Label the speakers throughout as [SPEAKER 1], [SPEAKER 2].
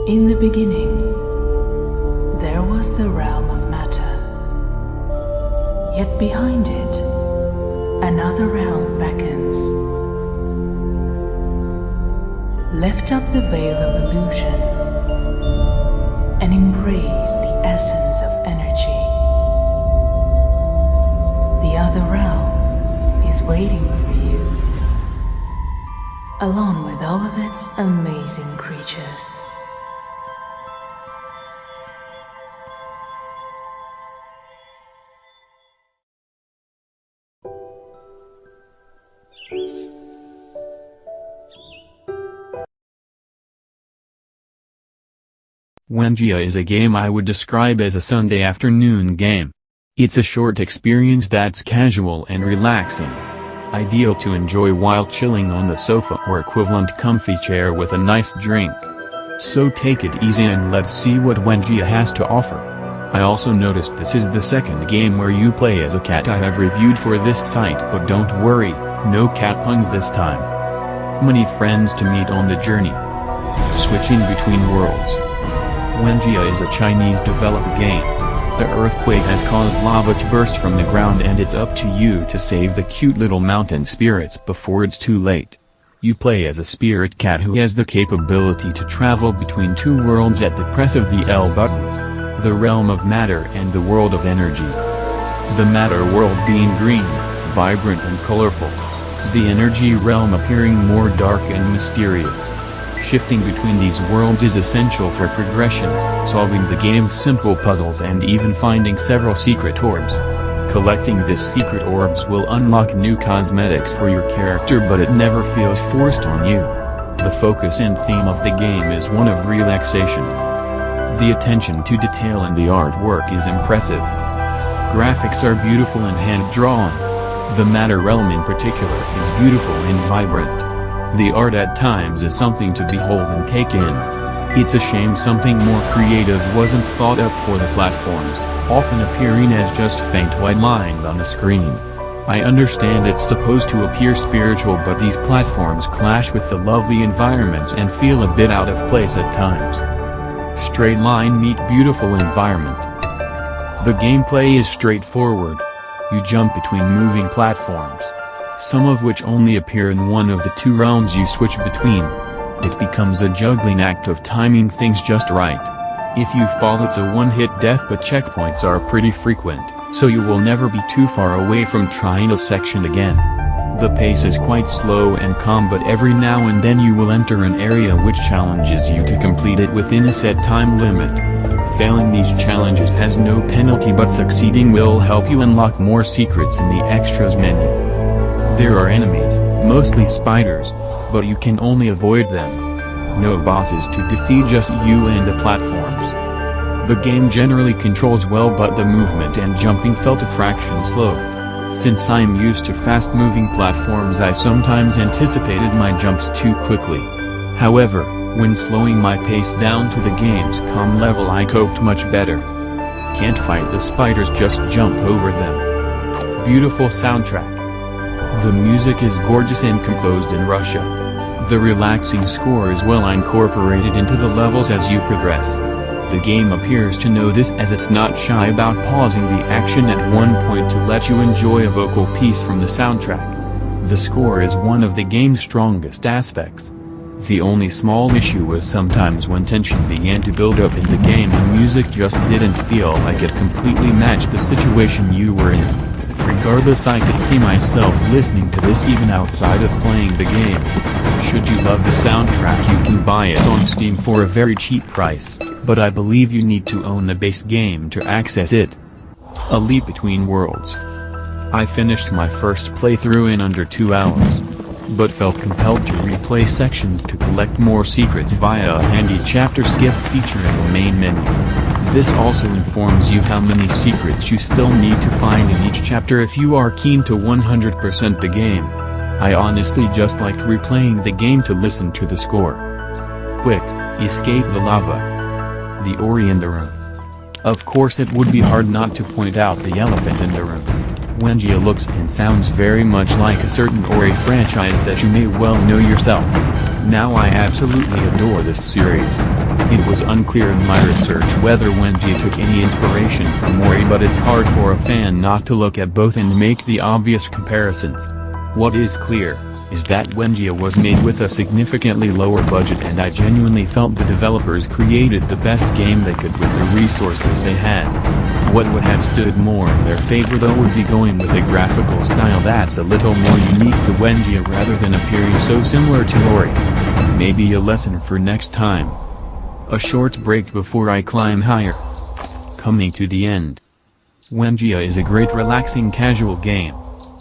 [SPEAKER 1] In the beginning, there was the realm of matter. Yet behind it, another realm beckons. Lift up the veil of illusion and embrace the essence of energy. The other realm is waiting for you, along with all of its amazing creatures.
[SPEAKER 2] Wenjia is a game I would describe as a Sunday afternoon game. It's a short experience that's casual and relaxing. Ideal to enjoy while chilling on the sofa or equivalent comfy chair with a nice drink. So take it easy and let's see what Wenjia has to offer. I also noticed this is the second game where you play as a cat I have reviewed for this site, but don't worry, no cat puns this time. Many friends to meet on the journey. Switching between worlds. Wenjia is a Chinese-developed game. The earthquake has caused lava to burst from the ground and it's up to you to save the cute little mountain spirits before it's too late. You play as a spirit cat who has the capability to travel between two worlds at the press of the L button. The realm of matter and the world of energy. The matter world being green, vibrant and colorful. The energy realm appearing more dark and mysterious. Shifting between these worlds is essential for progression, solving the game's simple puzzles and even finding several secret orbs. Collecting these secret orbs will unlock new cosmetics for your character, but it never feels forced on you. The focus and theme of the game is one of relaxation. The attention to detail in the artwork is impressive. Graphics are beautiful and hand-drawn. The matter realm in particular is beautiful and vibrant. The art at times is something to behold and take in. It's a shame something more creative wasn't thought up for the platforms, often appearing as just faint white lines on the screen. I understand it's supposed to appear spiritual, but these platforms clash with the lovely environments and feel a bit out of place at times. Straight line meet beautiful environment. The gameplay is straightforward. You jump between moving platforms, some of which only appear in one of the two realms you switch between. It becomes a juggling act of timing things just right. If you fall, it's a one-hit death, but checkpoints are pretty frequent, so you will never be too far away from trying a section again. The pace is quite slow and calm, but every now and then you will enter an area which challenges you to complete it within a set time limit. Failing these challenges has no penalty, but succeeding will help you unlock more secrets in the extras menu. There are enemies, mostly spiders, but you can only avoid them. No bosses to defeat, just you and the platforms. The game generally controls well, but the movement and jumping felt a fraction slow. Since I'm used to fast-moving platforms, I sometimes anticipated my jumps too quickly. However, when slowing my pace down to the game's calm level, I coped much better. Can't fight the spiders, just jump over them. Beautiful soundtrack. The music is gorgeous and composed in Russia. The relaxing score is well incorporated into the levels as you progress. The game appears to know this, as it's not shy about pausing the action at one point to let you enjoy a vocal piece from the soundtrack. The score is one of the game's strongest aspects. The only small issue was sometimes when tension began to build up in the game, the music just didn't feel like it completely matched the situation you were in. Regardless, I could see myself listening to this even outside of playing the game. Should you love the soundtrack, you can buy it on Steam for a very cheap price, but I believe you need to own the base game to access it. A leap between worlds. I finished my first playthrough in under 2 hours, but felt compelled to replay sections to collect more secrets via a handy chapter skip feature in the main menu. This also informs you how many secrets you still need to find in each chapter if you are keen to 100% the game. I honestly just liked replaying the game to listen to the score. Quick, escape the lava. The Ori in the room. Of course, it would be hard not to point out the elephant in the room. Wenjia looks and sounds very much like a certain Ori franchise that you may well know yourself. Now I absolutely adore this series. It was unclear in my research whether Wenjia took any inspiration from Mori, but it's hard for a fan not to look at both and make the obvious comparisons. What is clear is that Wenjia was made with a significantly lower budget, and I genuinely felt the developers created the best game they could with the resources they had. What would have stood more in their favor though would be going with a graphical style that's a little more unique to Wenjia rather than appearing so similar to Ori. Maybe a lesson for next time. A short break before I climb higher. Coming to the end. Wenjia is a great relaxing casual game.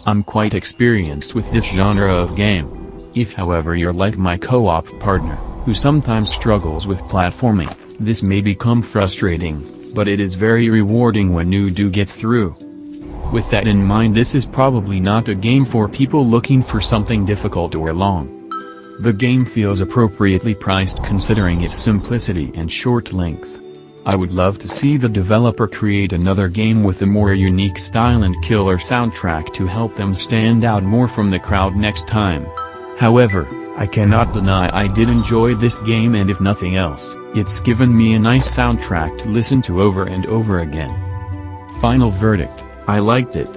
[SPEAKER 2] I'm quite experienced with this genre of game. If however you're like my co-op partner, who sometimes struggles with platforming, this may become frustrating, but it is very rewarding when you do get through. With that in mind, this is probably not a game for people looking for something difficult or long. The game feels appropriately priced considering its simplicity and short length. I would love to see the developer create another game with a more unique style and killer soundtrack to help them stand out more from the crowd next time. However, I cannot deny I did enjoy this game, and if nothing else, it's given me a nice soundtrack to listen to over and over again. Final verdict, I liked it.